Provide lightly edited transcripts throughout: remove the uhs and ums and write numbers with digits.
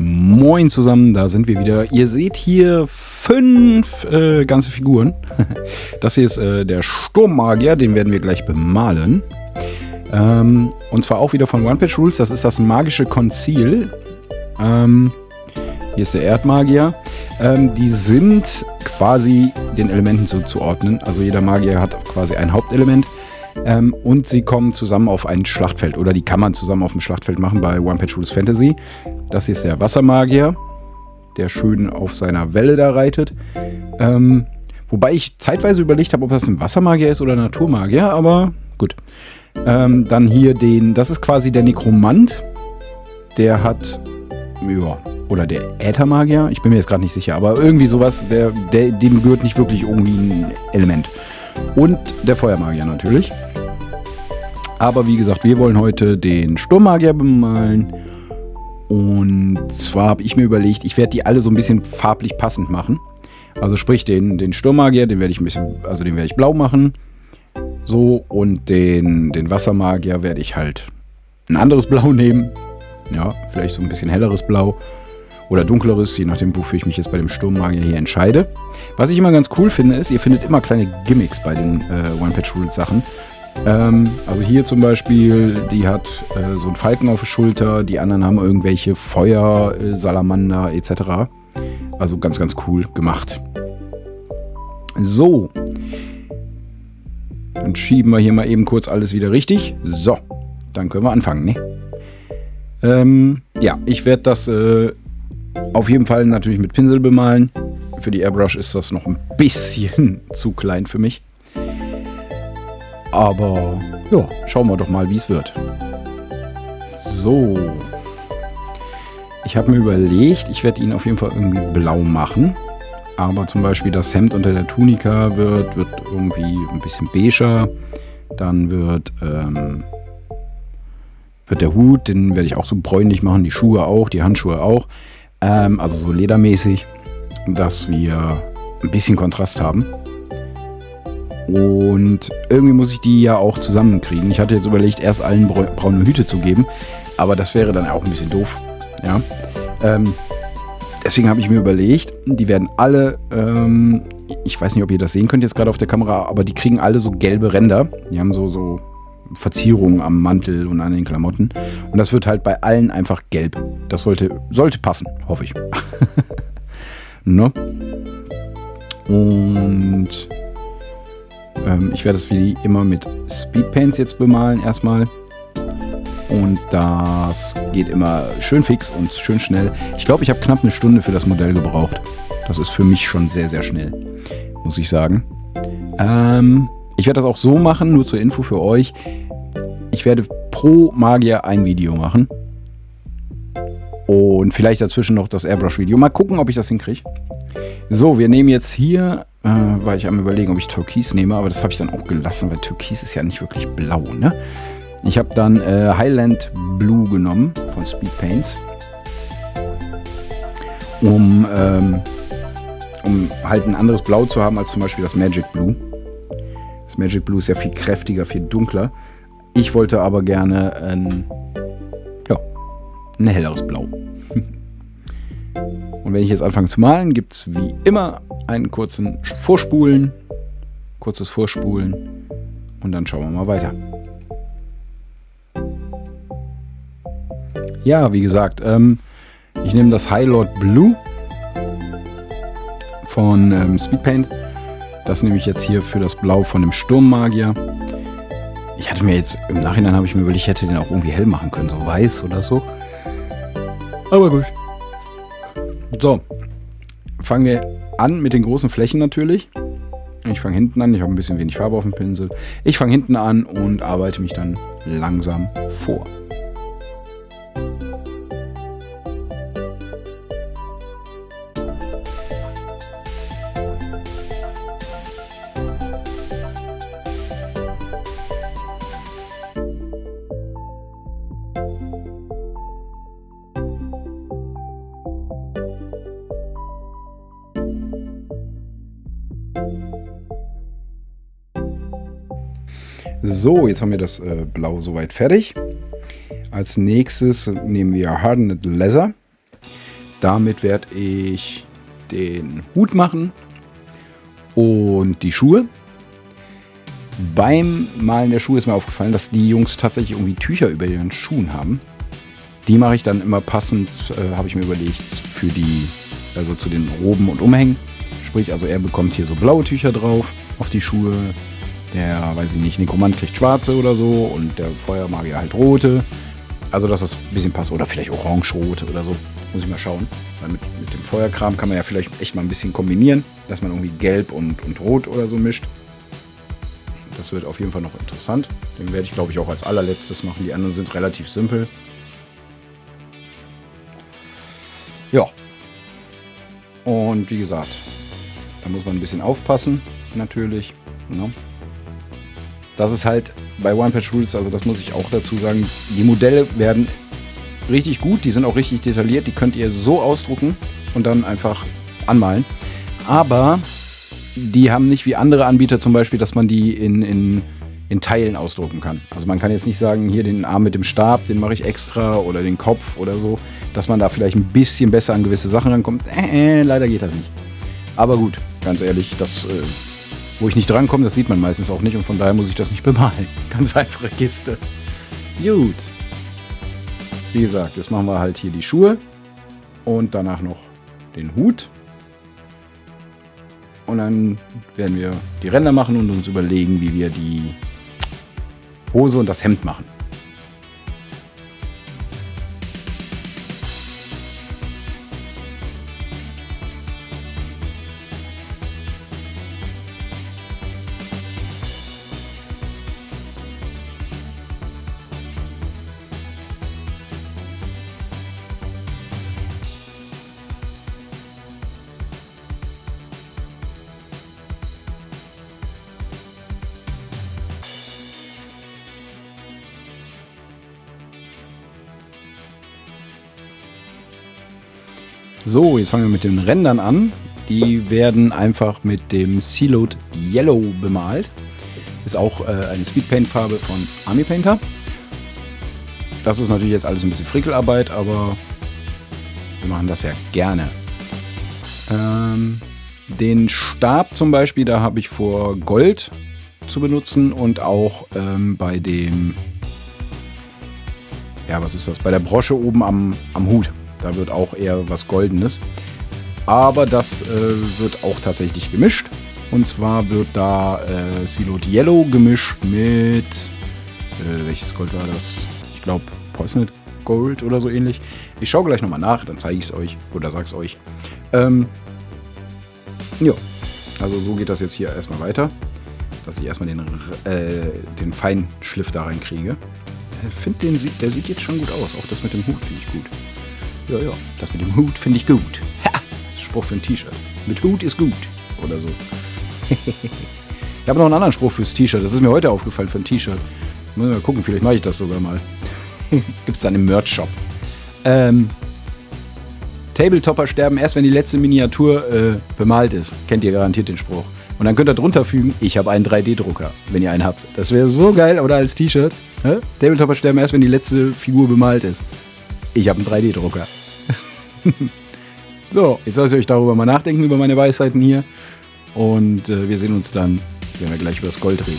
Moin zusammen, da sind wir wieder. Ihr seht hier 5 ganze Figuren. Das hier ist der Sturmmagier, den werden wir gleich bemalen. Und zwar auch wieder von One Page Rules, das ist das magische Konzil. Hier ist der Erdmagier. Die sind quasi den Elementen zuzuordnen. Also jeder Magier hat quasi ein Hauptelement. Und sie kommen zusammen auf ein Schlachtfeld. Oder die kann man zusammen auf dem Schlachtfeld machen bei One Page Rules Fantasy. Das hier ist der Wassermagier, der schön auf seiner Welle da reitet. Wobei ich zeitweise überlegt habe, ob das ein Wassermagier ist oder ein Naturmagier. Aber gut. Dann hier das ist quasi der Nekromant. Der hat, ja, oder der Äthermagier. Ich bin mir jetzt gerade nicht sicher. Aber irgendwie sowas, dem gehört nicht wirklich irgendwie ein Element. Und der Feuermagier natürlich. Aber wie gesagt, wir wollen heute den Sturmmagier bemalen. Und zwar habe ich mir überlegt, ich werde die alle so ein bisschen farblich passend machen. Also sprich den Sturmmagier, den werde ich blau machen. So, und den Wassermagier werde ich halt ein anderes Blau nehmen. Ja, vielleicht so ein bisschen helleres Blau. Oder dunkleres, je nachdem, wofür ich mich jetzt bei dem Sturmmagier hier entscheide. Was ich immer ganz cool finde, ist, ihr findet immer kleine Gimmicks bei den One Page Rules Sachen. Also hier zum Beispiel, die hat so einen Falken auf der Schulter, die anderen haben irgendwelche Feuer, Salamander etc. Also ganz, ganz cool gemacht. So. Dann schieben wir hier mal eben kurz alles wieder richtig. So, dann können wir anfangen, ne? Ja, ich werde das auf jeden Fall natürlich mit Pinsel bemalen. Für die Airbrush ist das noch ein bisschen zu klein für mich. Aber ja, schauen wir doch mal, wie es wird. So. Ich habe mir überlegt, ich werde ihn auf jeden Fall irgendwie blau machen. Aber zum Beispiel das Hemd unter der Tunika wird irgendwie ein bisschen beiger. Dann wird der Hut, den werde ich auch so bräunlich machen. Die Schuhe auch, die Handschuhe auch. Also so ledermäßig, dass wir ein bisschen Kontrast haben. Und irgendwie muss ich die ja auch zusammenkriegen. Ich hatte jetzt überlegt, erst allen braune Hüte zu geben, aber das wäre dann auch ein bisschen doof. Ja. Deswegen habe ich mir überlegt, die werden alle, ich weiß nicht, ob ihr das sehen könnt jetzt gerade auf der Kamera, aber die kriegen alle so gelbe Ränder. Die haben so Verzierungen am Mantel und an den Klamotten. Und das wird halt bei allen einfach gelb. Das sollte passen, hoffe ich. Ne? Und ich werde es wie immer mit Speedpaints jetzt bemalen erstmal. Und das geht immer schön fix und schön schnell. Ich glaube, ich habe knapp eine Stunde für das Modell gebraucht. Das ist für mich schon sehr, sehr schnell, muss ich sagen. Ich werde das auch so machen, nur zur Info für euch. Ich werde pro Magier ein Video machen. Und vielleicht dazwischen noch das Airbrush-Video. Mal gucken, ob ich das hinkriege. So, wir nehmen jetzt hier, war ich am Überlegen, ob ich Türkis nehme, aber das habe ich dann auch gelassen, weil Türkis ist ja nicht wirklich blau, ne? Ich habe dann Highland Blue genommen von Speed Paints, um halt ein anderes Blau zu haben als zum Beispiel das Magic Blue. Das Magic Blue ist ja viel kräftiger, viel dunkler. Ich wollte aber gerne ein helleres Blau. Und wenn ich jetzt anfange zu malen, gibt es wie immer einen kurzes Vorspulen und dann schauen wir mal weiter. Ja, wie gesagt, ich nehme das Highlord Blue von Speedpaint. Das nehme ich jetzt hier für das Blau von dem Sturmmagier. Ich hatte mir jetzt, im Nachhinein habe ich mir überlegt, ich hätte den auch irgendwie hell machen können, so weiß oder so. Aber gut. So, fangen wir an mit den großen Flächen natürlich. Ich fange hinten an, ich habe ein bisschen wenig Farbe auf dem Pinsel. Ich fange hinten an und arbeite mich dann langsam vor. So, jetzt haben wir das Blau soweit fertig. Als nächstes nehmen wir Hardened Leather. damit werde ich den Hut machen und die Schuhe. Beim Malen der Schuhe ist mir aufgefallen, dass die Jungs tatsächlich irgendwie Tücher über ihren Schuhen haben. Die mache ich dann immer passend, habe ich mir überlegt, für die, also zu den Roben und Umhängen. Sprich, also er bekommt hier so blaue Tücher drauf auf die Schuhe. Der, weiß ich nicht, Nekromant kriegt schwarze oder so und der Feuermagier halt rote. Also, dass das ein bisschen passt. Oder vielleicht orange-rote oder so. Muss ich mal schauen. Weil mit dem Feuerkram kann man ja vielleicht echt mal ein bisschen kombinieren, dass man irgendwie gelb und rot oder so mischt. Das wird auf jeden Fall noch interessant. Den werde ich, glaube ich, auch als allerletztes machen. Die anderen sind relativ simpel. Ja. Und wie gesagt, da muss man ein bisschen aufpassen, natürlich. Ne? Das ist halt bei One-Page-Rules, also das muss ich auch dazu sagen, die Modelle werden richtig gut, die sind auch richtig detailliert, die könnt ihr so ausdrucken und dann einfach anmalen. Aber die haben nicht wie andere Anbieter zum Beispiel, dass man die in Teilen ausdrucken kann. Also man kann jetzt nicht sagen, hier den Arm mit dem Stab, den mache ich extra oder den Kopf oder so, dass man da vielleicht ein bisschen besser an gewisse Sachen rankommt. Leider geht das nicht. Aber gut, ganz ehrlich, das, wo ich nicht drankomme, das sieht man meistens auch nicht und von daher muss ich das nicht bemalen. Ganz einfache Kiste. Gut. Wie gesagt, jetzt machen wir halt hier die Schuhe und danach noch den Hut. Und dann werden wir die Ränder machen und uns überlegen, wie wir die Hose und das Hemd machen. So, jetzt fangen wir mit den Rändern an. Die werden einfach mit dem Sealot Yellow bemalt. Ist auch eine Speedpaint-Farbe von Army Painter. Das ist natürlich jetzt alles ein bisschen Frickelarbeit, aber wir machen das ja gerne. Den Stab zum Beispiel, da habe ich vor, Gold zu benutzen und auch bei dem, ja, was ist das? Bei der Brosche oben am Hut. Da wird auch eher was Goldenes. Aber das wird auch tatsächlich gemischt. Und zwar wird da Sealot Yellow gemischt mit, welches Gold war das? Ich glaube Poisoned Gold oder so ähnlich. Ich schaue gleich nochmal nach, dann zeige ich es euch oder sage es euch. Ja, also so geht das jetzt hier erstmal weiter. Dass ich erstmal den Feinschliff da reinkriege. Ich finde, der sieht jetzt schon gut aus. Auch das mit dem Hut finde ich gut. Ja, das mit dem Hut finde ich gut. Ha! Spruch für ein T-Shirt. Mit Hut ist gut. Oder so. Ich habe noch einen anderen Spruch fürs T-Shirt. Das ist mir heute aufgefallen für ein T-Shirt. Müssen wir mal gucken, vielleicht mache ich das sogar mal. Gibt es dann im Merch-Shop. Tabletopper sterben erst, wenn die letzte Miniatur bemalt ist. Kennt ihr garantiert den Spruch. Und dann könnt ihr drunter fügen, ich habe einen 3D-Drucker, wenn ihr einen habt. Das wäre so geil, oder als T-Shirt. Tabletopper sterben erst, wenn die letzte Figur bemalt ist. Ich habe einen 3D-Drucker. So, jetzt lasse ich euch darüber mal nachdenken, über meine Weisheiten hier. Und wir sehen uns dann, wenn wir gleich über das Gold reden.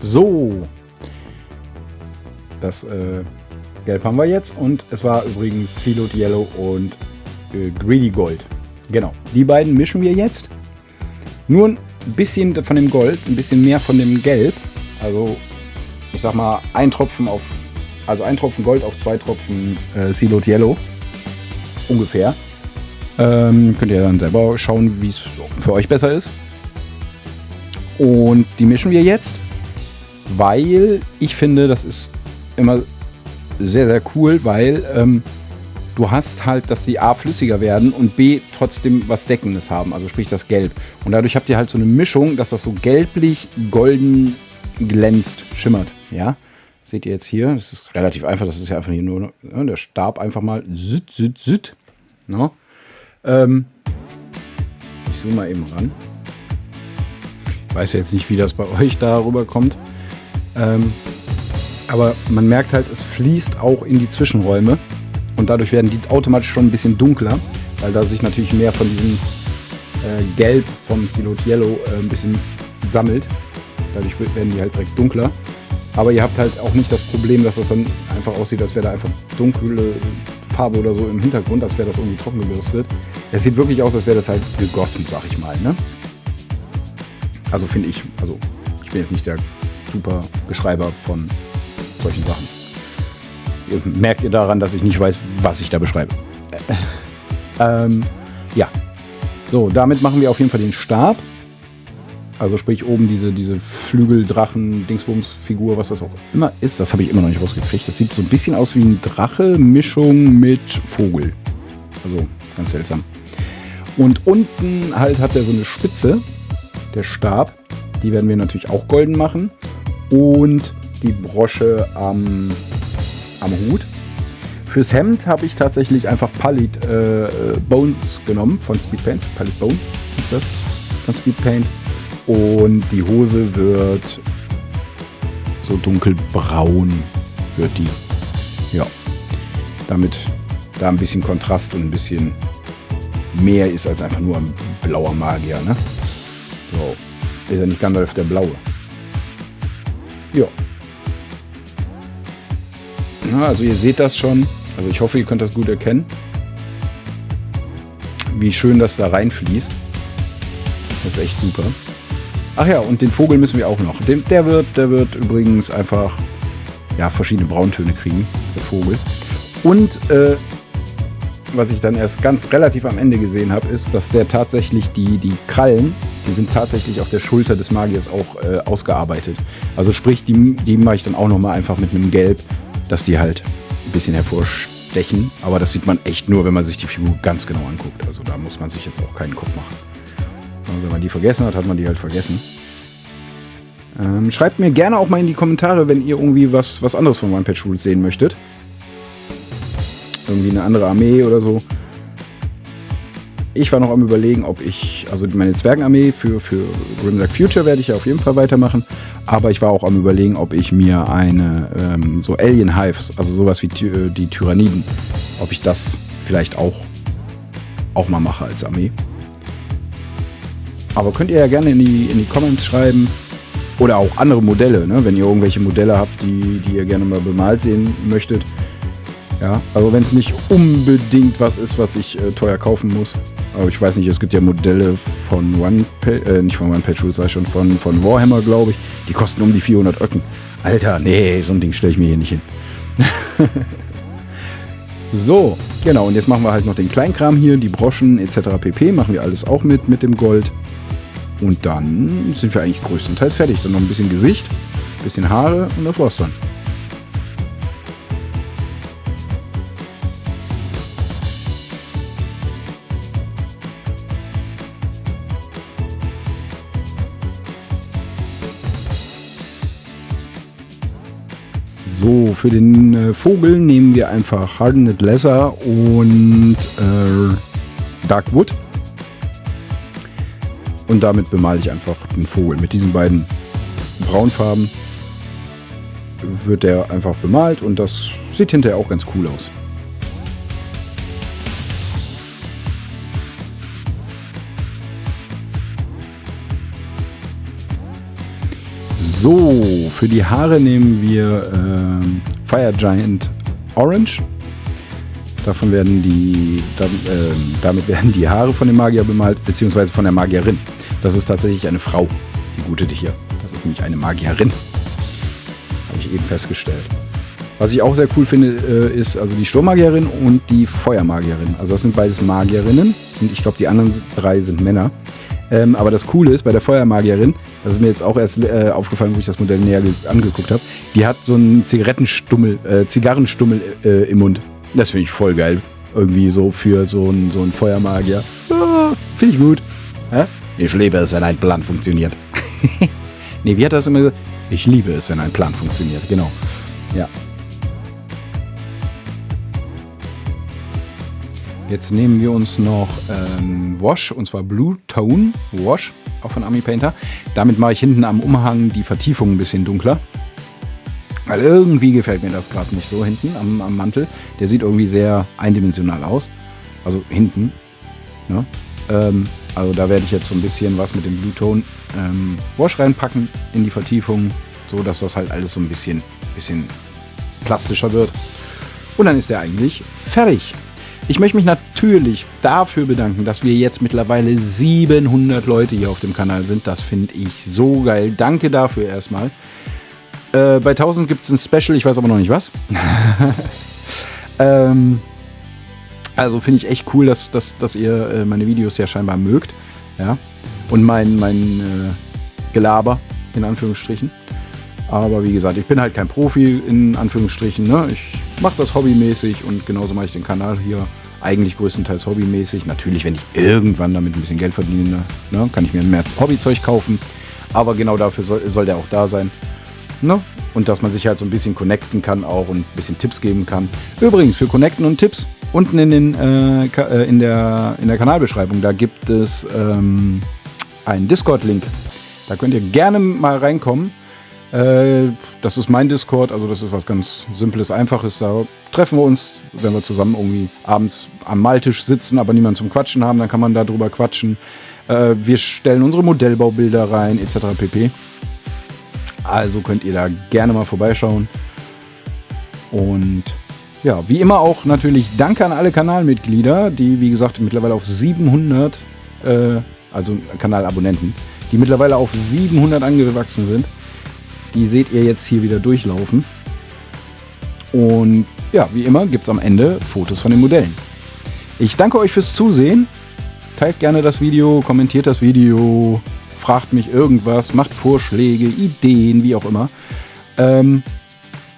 So. Das Gelb haben wir jetzt und es war übrigens Sealot Yellow und Greedy Gold. Genau, die beiden mischen wir jetzt. Nur ein bisschen von dem Gold, ein bisschen mehr von dem Gelb. Also ich sag mal ein Tropfen Gold auf 2 Tropfen Sealot Yellow. Ungefähr. Könnt ihr dann selber schauen, wie es für euch besser ist. Und die mischen wir jetzt, weil ich finde, das ist immer sehr, sehr cool, weil du hast halt, dass die A flüssiger werden und B trotzdem was Deckendes haben, also sprich das Gelb. Und dadurch habt ihr halt so eine Mischung, dass das so gelblich, golden glänzt, schimmert, ja. Seht ihr jetzt hier, das ist relativ einfach, das ist ja einfach hier nur der Stab einfach mal süt. No? Ich zoome mal eben ran. Ich weiß jetzt nicht, wie das bei euch da rüberkommt. Aber man merkt halt, es fließt auch in die Zwischenräume. Und dadurch werden die automatisch schon ein bisschen dunkler, weil da sich natürlich mehr von diesem Gelb vom Siloed Yellow ein bisschen sammelt. Dadurch werden die halt direkt dunkler. Aber ihr habt halt auch nicht das Problem, dass das dann einfach aussieht, als wäre da einfach dunkle Farbe oder so im Hintergrund, als wäre das irgendwie trocken gebürstet. Es sieht wirklich aus, als wäre das halt gegossen, sag ich mal. Ne? Also finde ich, also ich bin jetzt nicht der super Beschreiber von solchen Sachen. Merkt ihr daran, dass ich nicht weiß, was ich da beschreibe. Ja. So, damit machen wir auf jeden Fall den Stab. Also sprich oben diese Flügeldrachen-Dingsbums-Figur, was das auch immer ist. Das habe ich immer noch nicht rausgekriegt. Das sieht so ein bisschen aus wie ein Drache-Mischung mit Vogel. Also ganz seltsam. Und unten halt hat er so eine Spitze, der Stab. Die werden wir natürlich auch golden machen. Und die Brosche am Hut. Fürs Hemd habe ich tatsächlich einfach Palette Bones genommen von Speedpaint. Palette Bone ist das von Speedpaint. Und die Hose wird so dunkelbraun wird die. Ja. Damit da ein bisschen Kontrast und ein bisschen mehr ist als einfach nur ein blauer Magier, ne? So. Ist ja nicht Gandalf der Blaue. Ja. Na, also ihr seht das schon. Also ich hoffe, ihr könnt das gut erkennen. Wie schön das da reinfließt. Das ist echt super. Ach ja, und den Vogel müssen wir auch noch. Der wird übrigens einfach verschiedene Brauntöne kriegen, der Vogel. Und was ich dann erst ganz relativ am Ende gesehen habe, ist, dass der tatsächlich die Krallen, die sind tatsächlich auf der Schulter des Magiers auch ausgearbeitet. Also sprich, die mache ich dann auch nochmal einfach mit einem Gelb, dass die halt ein bisschen hervorstechen. Aber das sieht man echt nur, wenn man sich die Figur ganz genau anguckt. Also da muss man sich jetzt auch keinen Kopf machen. Und wenn man die vergessen hat, hat man die halt vergessen. Schreibt mir gerne auch mal in die Kommentare, wenn ihr irgendwie was anderes von One Page Rules sehen möchtet. Irgendwie eine andere Armee oder so. Ich war noch am Überlegen, ob ich, also meine Zwergenarmee für Grimdark Future werde ich ja auf jeden Fall weitermachen. Aber ich war auch am Überlegen, ob ich mir eine, so Alien Hives, also sowas wie die Tyranniden, ob ich das vielleicht auch mal mache als Armee. Aber könnt ihr ja gerne in die Comments schreiben. Oder auch andere Modelle, ne? Wenn ihr irgendwelche Modelle habt, die ihr gerne mal bemalt sehen möchtet. Ja, also wenn es nicht unbedingt was ist, was ich teuer kaufen muss. Aber ich weiß nicht, es gibt ja Modelle von nicht von One Page Rules, sag ich schon, von Warhammer, glaube ich. Die kosten um die 400 Öcken. Alter, nee, so ein Ding stelle ich mir hier nicht hin. So, genau, und jetzt machen wir halt noch den Kleinkram hier, die Broschen etc. pp. Machen wir alles auch mit dem Gold. Und dann sind wir eigentlich größtenteils fertig. Dann noch ein bisschen Gesicht, ein bisschen Haare und das war's dann. So, für den Vogel nehmen wir einfach Hardened Leather und Dark Wood. Und damit bemale ich einfach den Vogel. Mit diesen beiden Braunfarben wird der einfach bemalt und das sieht hinterher auch ganz cool aus. So, für die Haare nehmen wir Fire Giant Orange. Davon werden damit werden die Haare von dem Magier bemalt, beziehungsweise von der Magierin. Das ist tatsächlich eine Frau, die gute hier. Das ist nämlich eine Magierin. Habe ich eben festgestellt. Was ich auch sehr cool finde, ist also die Sturmmagierin und die Feuermagierin. Also das sind beides Magierinnen und ich glaube, die anderen 3 sind Männer. Aber das Coole ist, bei der Feuermagierin, das ist mir jetzt auch erst aufgefallen, wo ich das Modell näher angeguckt habe, die hat so einen Zigarrenstummel im Mund. Das finde ich voll geil. Irgendwie so für so einen Feuermagier. Ah, finde ich gut. Hä? Ich liebe es, wenn ein Plan funktioniert. Nee, wie hat das immer gesagt? Ich liebe es, wenn ein Plan funktioniert. Genau. Ja. Jetzt nehmen wir uns noch Wash, und zwar Blue Tone Wash, auch von Army Painter. Damit mache ich hinten am Umhang die Vertiefung ein bisschen dunkler. Weil irgendwie gefällt mir das gerade nicht so hinten am Mantel. Der sieht irgendwie sehr eindimensional aus. Also hinten. Ne? Also da werde ich jetzt so ein bisschen was mit dem Blue Tone Wash reinpacken in die Vertiefung, so dass das halt alles so ein bisschen plastischer wird. Und dann ist er eigentlich fertig. Ich möchte mich natürlich dafür bedanken, dass wir jetzt mittlerweile 700 Leute hier auf dem Kanal sind. Das finde ich so geil. Danke dafür erstmal. Bei 1000 gibt es ein Special, ich weiß aber noch nicht was. Also finde ich echt cool, dass ihr meine Videos ja scheinbar mögt. Ja? Und mein Gelaber, in Anführungsstrichen. Aber wie gesagt, ich bin halt kein Profi, in Anführungsstrichen. Ne? Ich mache das hobbymäßig und genauso mache ich den Kanal hier eigentlich größtenteils hobbymäßig. Natürlich, wenn ich irgendwann damit ein bisschen Geld verdiene, ne, kann ich mir mehr Hobbyzeug kaufen. Aber genau dafür soll der auch da sein. Ne? Und dass man sich halt so ein bisschen connecten kann auch und ein bisschen Tipps geben kann. Übrigens, für Connecten und Tipps, unten in der Kanalbeschreibung, da gibt es einen Discord-Link. Da könnt ihr gerne mal reinkommen. Das ist mein Discord, also das ist was ganz Simples, Einfaches. Da treffen wir uns, wenn wir zusammen irgendwie abends am Maltisch sitzen, aber niemanden zum Quatschen haben, dann kann man da drüber quatschen. Wir stellen unsere Modellbaubilder rein, etc. pp. Also könnt ihr da gerne mal vorbeischauen. Und ja, wie immer auch natürlich danke an alle Kanalmitglieder, die wie gesagt mittlerweile auf 700, also Kanalabonnenten, die mittlerweile auf 700 angewachsen sind. Die seht ihr jetzt hier wieder durchlaufen. Und ja, wie immer gibt es am Ende Fotos von den Modellen. Ich danke euch fürs Zusehen. Teilt gerne das Video, kommentiert das Video, fragt mich irgendwas, macht Vorschläge, Ideen, wie auch immer.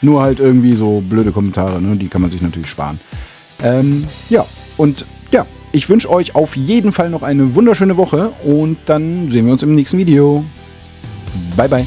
Nur halt irgendwie so blöde Kommentare, ne? Die kann man sich natürlich sparen. Ja, und ja, ich wünsche euch auf jeden Fall noch eine wunderschöne Woche und dann sehen wir uns im nächsten Video. Bye, bye.